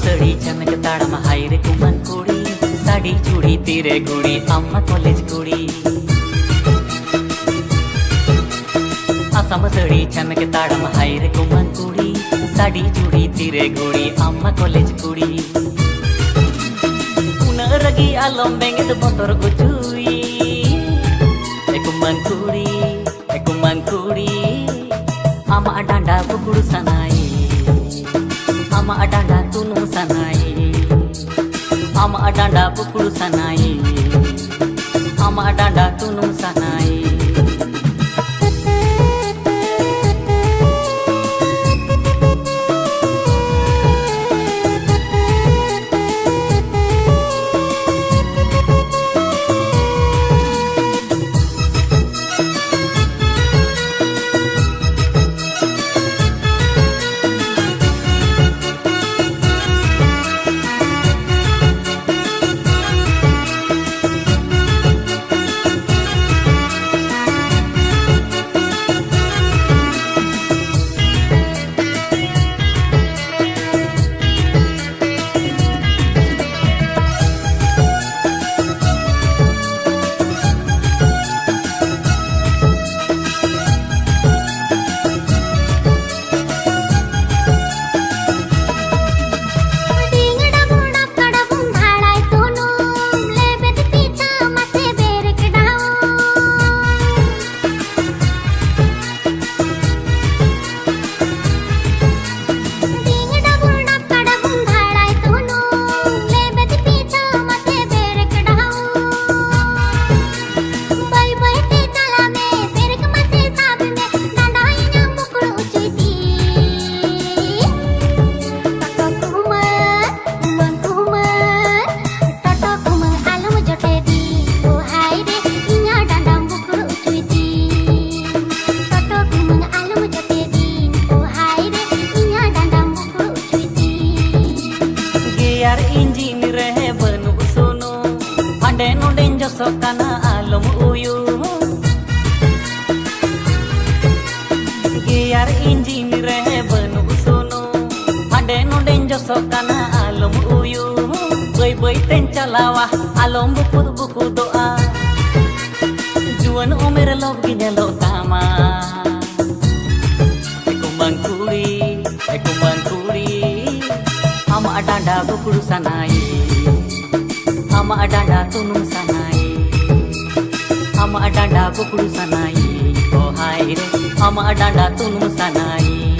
सड़ी चमक ताड़म हाय रे कुमन कुड़ी साड़ी चूड़ी तेरे गुड़ी अम्मा कॉलेज कुड़ी असम सड़ी चमक ताड़म हाय रे कुमन कुड़ी साड़ी चूड़ी तेरे गुड़ी अम्मा कॉलेज कुड़ी उना रगी आलम बेंगेद बतर गुचुई कुमन कुड़ी अम्मा डांडा बुकुड़ सनाई अम्मा डांडा तुनु सनाई अम्मा डांडा बुकुड़ सनाई अम्मा डांडा तुनु सनाई इंजिन रहे बनु सोनो हांडे नोंडे जसोकाना आलम उयु गियार इंजिन रहे बनु सोनो हांडे नोंडे जसोकाना आलम उयु बई बई तें चलावा आलम बुकु दोआ जुवन उमेर लोग गिनेलो तामा कुमन कुड़ी अम्मा डांडा बुकुड़ सनाई अम्मा डांडा तुनु सनाई अम्मा डांडा बुकुड़ सनाई ओ हाय रे अम्मा डांडा तुनु सनाई।